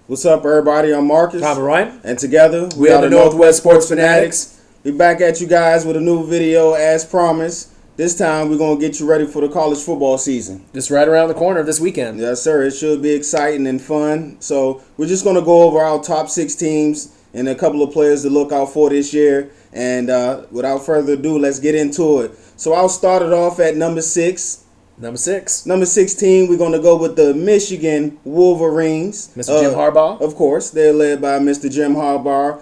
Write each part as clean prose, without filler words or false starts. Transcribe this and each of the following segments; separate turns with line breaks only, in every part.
What's up, everybody? I'm Marcus.
Tom and Ryan.
And together,
we are the Northwest Sports Fanatics.
We're back at you guys with a new video as promised. This time, we're going to get you ready for the college football season.
Just right around the corner this weekend.
Yes, sir. It should be exciting and fun. So, we're just going to go over our top 6 teams and a couple of players to look out for this year. And without further ado, let's get into it. So, I'll start it off at number 6.
Number
16, we're going to go with the Michigan Wolverines.
Mr. Jim Harbaugh.
Of course, they're led by Mr. Jim Harbaugh.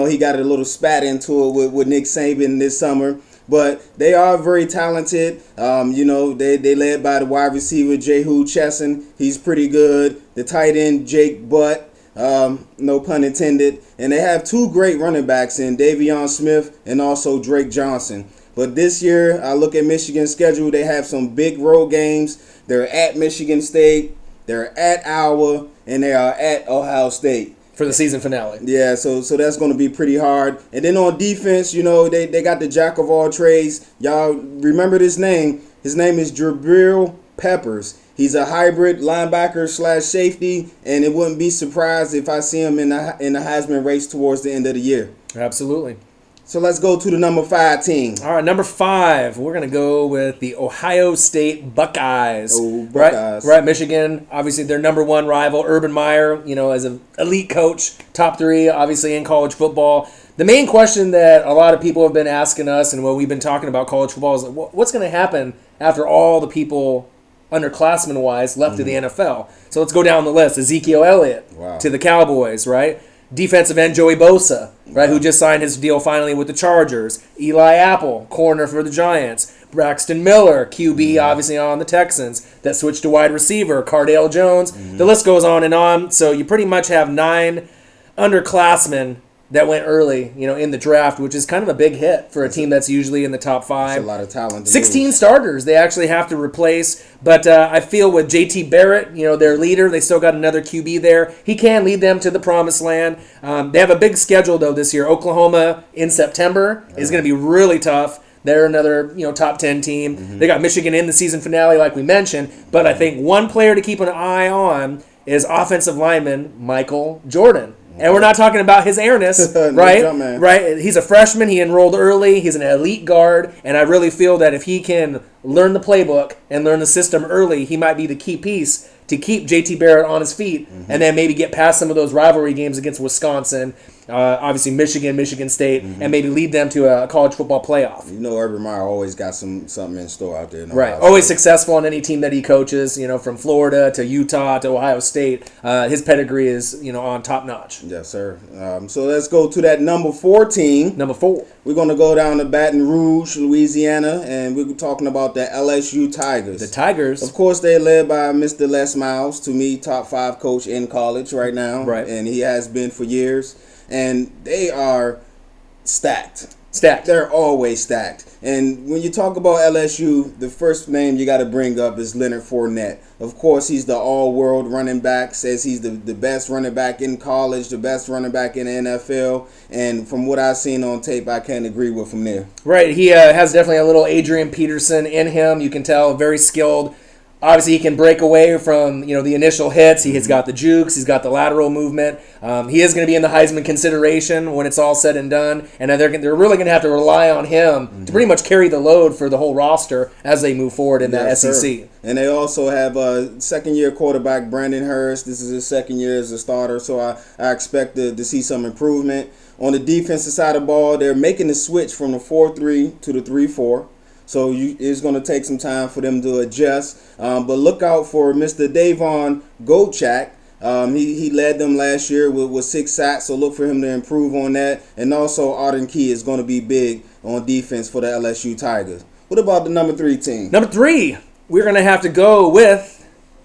He got a little spat into it with Nick Saban this summer. But they are very talented. They led by the wide receiver, Jehu Chesson. He's pretty good. The tight end, Jake Butt. No pun intended. And they have 2 great running backs in Davion Smith and also Drake Johnson. But this year, I look at Michigan's schedule. They have some big road games. They're at Michigan State. They're at Iowa. And they are at Ohio State.
For the season finale.
Yeah, so that's going to be pretty hard. And then on defense, they got the jack of all trades. Y'all remember this name. His name is Jabril Peppers. He's a hybrid linebacker / safety, and it wouldn't be surprised if I see him in the Heisman race towards the end of the year.
Absolutely.
So let's go to the number 5 team.
All right, number 5. We're going to go with the Ohio State Buckeyes.
Oh, Buckeyes.
Right, Michigan, obviously their number 1 rival. Urban Meyer, as an elite coach, top 3, obviously in college football. The main question that a lot of people have been asking us and what we've been talking about college football is what's going to happen after all the people underclassmen-wise left to the NFL. So let's go down the list. Ezekiel Elliott to the Cowboys, right? Defensive end Joey Bosa, right, who just signed his deal finally with the Chargers. Eli Apple, corner for the Giants. Braxton Miller, QB, obviously on the Texans, that switched to wide receiver. Cardale Jones. The list goes on and on. So you pretty much have 9 underclassmen that went early, in the draft, which is kind of a big hit for a team that's usually in the top 5.
That's a lot of talent.
16 starters they actually have to replace. But I feel with JT Barrett, their leader, they still got another QB there. He can lead them to the promised land. They have a big schedule, though, this year. Oklahoma in September is going to be really tough. They're another, top 10 team. They got Michigan in the season finale, like we mentioned. But I think one player to keep an eye on is offensive lineman Michael Jordan. And we're not talking about his airness, right? Right. He's a freshman. He enrolled early. He's an elite guard. And I really feel that if he can learn the playbook and learn the system early, he might be the key piece to keep JT Barrett on his feet and then maybe get past some of those rivalry games against Wisconsin, obviously Michigan State, and maybe lead them to a college football playoff.
Urban Meyer always got something in store out there.
Right. Always successful on any team that he coaches, from Florida to Utah to Ohio State. His pedigree is, on top notch.
Yes, sir. So let's go to that number 4 team.
Number 4.
We're going to go down to Baton Rouge, Louisiana, and we're talking about the LSU Tigers.
The Tigers.
Of course, they're led by Mr. Les Miles, to me, top 5 coach in college right now.
Right.
And he has been for years. And they are stacked. They're always stacked. And when you talk about LSU, the first name you got to bring up is Leonard Fournette. Of course, he's the all-world running back, says he's the best running back in college, the best running back in the NFL. And from what I've seen on tape, I can't agree with him there.
Right. He has definitely a little Adrian Peterson in him. You can tell, very skilled. Obviously, he can break away from the initial hits. He's got the jukes. He's got the lateral movement. He is going to be in the Heisman consideration when it's all said and done. And they're really going to have to rely on him to pretty much carry the load for the whole roster as they move forward in that SEC.
Sir. And they also have a second-year quarterback, Brandon Hurst. This is his second year as a starter, so I expect to see some improvement. On the defensive side of the ball, they're making the switch from the 4-3 to the 3-4. So it's going to take some time for them to adjust. But look out for Mr. Davon Gochak. He led them last year with 6 sacks, so look for him to improve on that. And also, Arden Key is going to be big on defense for the LSU Tigers. What about the number 3 team?
Number 3, we're going to have to go with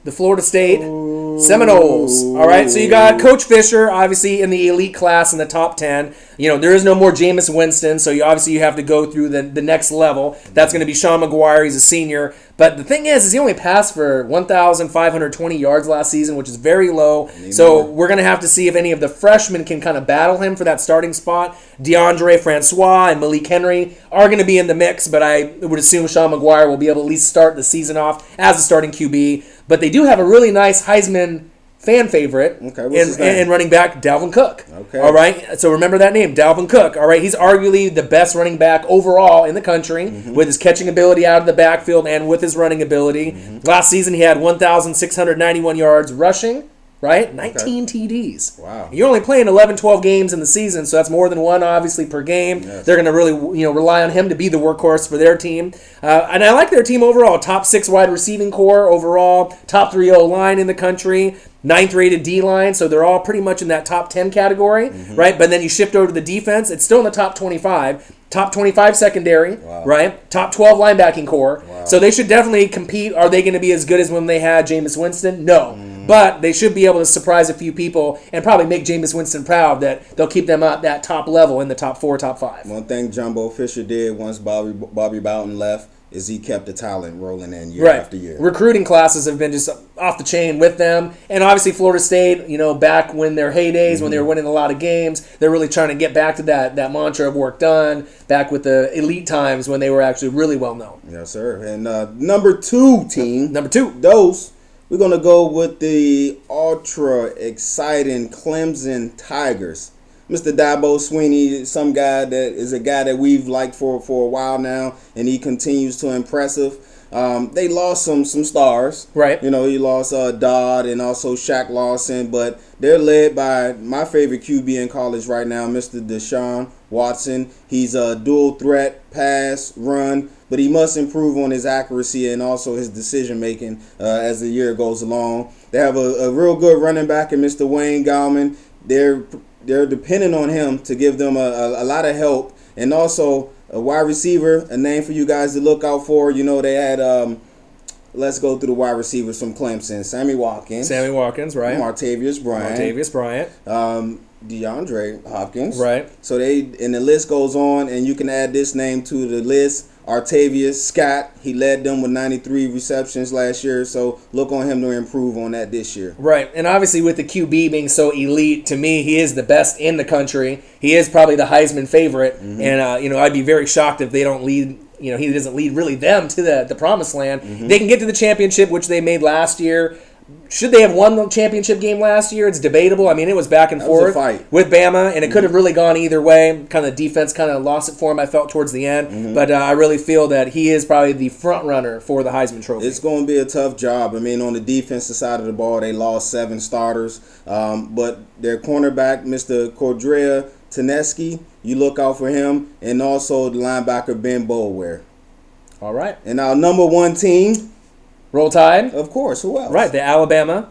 the Florida State Seminoles. All right, so you got Coach Fisher, obviously in the elite class in the top 10. There is no more Jameis Winston, so you have to go through the next level. That's going to be Sean McGuire. He's a senior. But the thing is he only passed for 1,520 yards last season, which is very low. So we're going to have to see if any of the freshmen can kind of battle him for that starting spot. DeAndre Francois and Malik Henry are going to be in the mix, but I would assume Sean McGuire will be able to at least start the season off as a starting QB. But they do have a really nice Heisman fan favorite,
Okay, what's his name?
and running back Dalvin Cook.
Okay.
All right. So remember that name, Dalvin Cook. All right. He's arguably the best running back overall in the country with his catching ability out of the backfield and with his running ability. Last season, he had 1,691 yards rushing. Right? 19 TDs.
Wow.
You're only playing 11, 12 games in the season, so that's more than one, obviously, per game.
Yes.
They're going to really rely on him to be the workhorse for their team. And I like their team overall. Top 6 wide receiving core overall. Top 3 O-line in the country. 9th rated D-line, so they're all pretty much in that top 10 category, right? But then you shift over to the defense, it's still in the top 25. Top 25 secondary, right? Top 12 linebacking core.
Wow.
So they should definitely compete. Are they going to be as good as when they had Jameis Winston? No. But they should be able to surprise a few people and probably make Jameis Winston proud that they'll keep them at that top level in the top 4, top 5.
One thing Jumbo Fisher did once Bobby Bowden left is he kept the talent rolling in year after year.
Recruiting classes have been just off the chain with them. And obviously Florida State, back when their heydays, when they were winning a lot of games, they're really trying to get back to that mantra of work done, back with the elite times when they were actually really well known.
Yes, sir. And number 2 team.
Number 2.
We're going to go with the ultra exciting Clemson Tigers. Mr. Dabo Sweeney, some guy that is a guy that we've liked for a while now, and he continues to impress us. They lost some stars.
Right.
He lost Dodd and also Shaq Lawson, but they're led by my favorite QB in college right now, Mr. Deshaun Watson. He's a dual threat, pass, run, but he must improve on his accuracy and also his decision making as the year goes along. They have a real good running back in Mr. Wayne Gallman. They're dependent on him to give them a lot of help, and also a wide receiver, a name for you guys to look out for. They had, let's go through the wide receivers from Clemson. Sammy Watkins,
right.
Martavius Bryant. DeAndre Hopkins.
Right.
So and the list goes on, and you can add this name to the list. Artavius Scott, he led them with 93 receptions last year, so look on him to improve on that this year.
Right, and obviously with the QB being so elite, to me, he is the best in the country. He is probably the Heisman favorite, and I'd be very shocked if they don't lead. He doesn't lead really them to the promised land. They can get to the championship, which they made last year. Should they have won the championship game last year? It's debatable. I mean, it was back and forth with Bama, and it could have really gone either way. Kind of defense kind of lost it for him, I felt, towards the end. But I really feel that he is probably the front runner for the Heisman Trophy.
It's going to be a tough job. I mean, on the defensive side of the ball, they lost 7 starters. But their cornerback, Mr. Cordrea Teneski, you look out for him, and also the linebacker Ben Boulware.
All right.
And our number 1 team...
Roll Tide.
Of course. Who else?
Right, the Alabama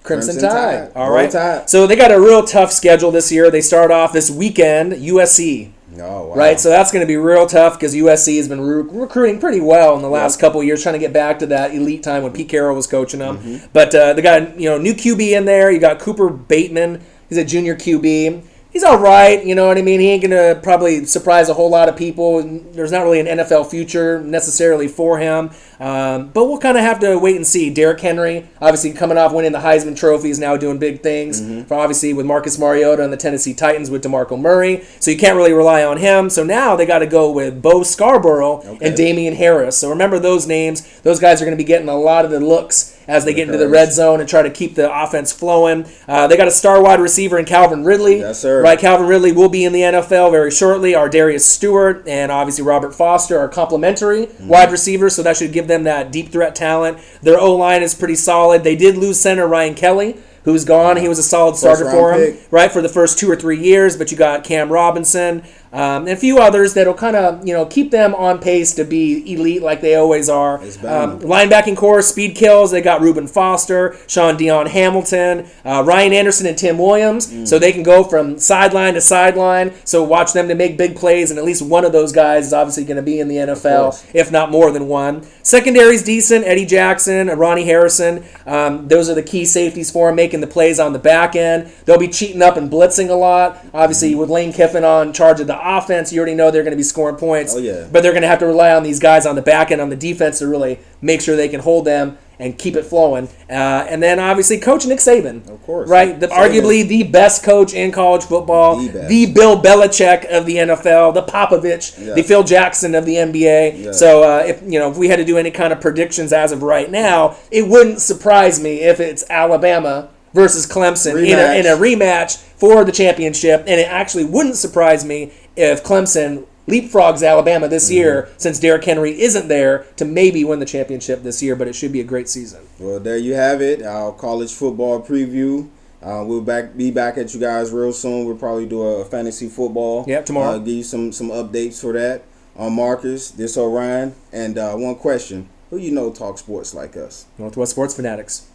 Crimson Tide. All
Roll
right.
Tide.
So they got a real tough schedule this year. They start off this weekend, USC.
Oh, wow.
Right, so that's going to be real tough because USC has been recruiting pretty well in the last couple of years, trying to get back to that elite time when Pete Carroll was coaching them. But they got new QB in there. You got Cooper Bateman. He's a junior QB. He's all right, you know what I mean? He ain't going to probably surprise a whole lot of people. There's not really an NFL future necessarily for him. But we'll kind of have to wait and see. Derrick Henry, obviously coming off winning the Heisman Trophy, is now doing big things. Obviously with Marcus Mariota and the Tennessee Titans with DeMarco Murray. So you can't really rely on him. So now they got to go with Bo Scarborough and Damian Harris. So remember those names. Those guys are going to be getting a lot of the looks as they get into the red zone and try to keep the offense flowing. They got a star wide receiver in Calvin Ridley.
Yes, sir.
Right, Calvin Ridley will be in the NFL very shortly. Our Darius Stewart and obviously Robert Foster are complementary wide receivers, so that should give them that deep threat talent. Their O-line is pretty solid. They did lose center Ryan Kelly, who's gone. He was a solid starter for him, right, for the first 2 or 3 years. But you got Cam Robinson and a few others that'll kind of keep them on pace to be elite like they always are. Linebacking core, speed kills. They got Reuben Foster, Sean Dion Hamilton, Ryan Anderson, and Tim Williams. So they can go from sideline to sideline. So watch them to make big plays, and at least one of those guys is obviously going to be in the NFL, if not more than one. Secondary's decent. Eddie Jackson, Ronnie Harrison. Those are the key safeties for him, making the plays on the back end. They'll be cheating up and blitzing a lot. Obviously, with Lane Kiffin on charge of the offense, you already know they're going to be scoring points. But they're going to have to rely on these guys on the back end on the defense to really make sure they can hold them and keep it flowing. And then, obviously, Coach Nick Saban.
Of course.
Right? Arguably the best coach in college football. The Bill Belichick of the NFL. The Popovich. The Phil Jackson of the NBA. So, if we had to do any kind of predictions as of right now, it wouldn't surprise me if it's Alabama versus Clemson in a rematch for the championship. And it actually wouldn't surprise me if Clemson leapfrogs Alabama this year, since Derrick Henry isn't there, to maybe win the championship this year. But it should be a great season.
Well, there you have it. Our college football preview. We'll be back at you guys real soon. We'll probably do a fantasy football.
Yep, tomorrow.
Give you some updates for that. Marcus, this Orion, and one question: who you know talk sports like us?
Northwest Sports Fanatics.